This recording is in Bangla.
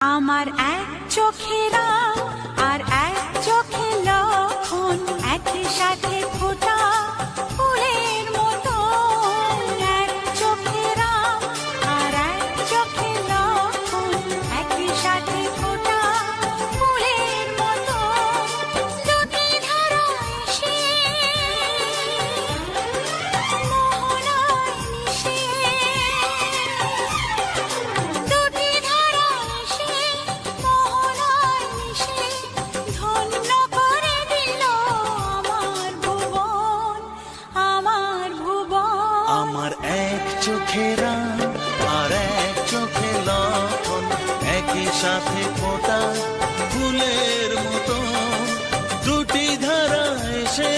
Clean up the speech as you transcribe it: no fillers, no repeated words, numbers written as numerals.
আমার এক চোখেরা আর এক চোখে লক্ষণ একই সাথে ফোটা ফুলের মতো। এক চোখেরা আর এক চোখে লক্ষণ একই সাথে ফোটা ফুলের মতো। দুটি ধারা এসে মোহনায় মিশে, দুটি ধারা এসে মোহনায় মিশে ধন্য করে দিল আমার ভুবন, আমার ভুবন। আমার এক চোখেরা আর এক চোখে লক্ষণ একই সাথে ফোটা ফুলের মতো। দুটি ধারা এসে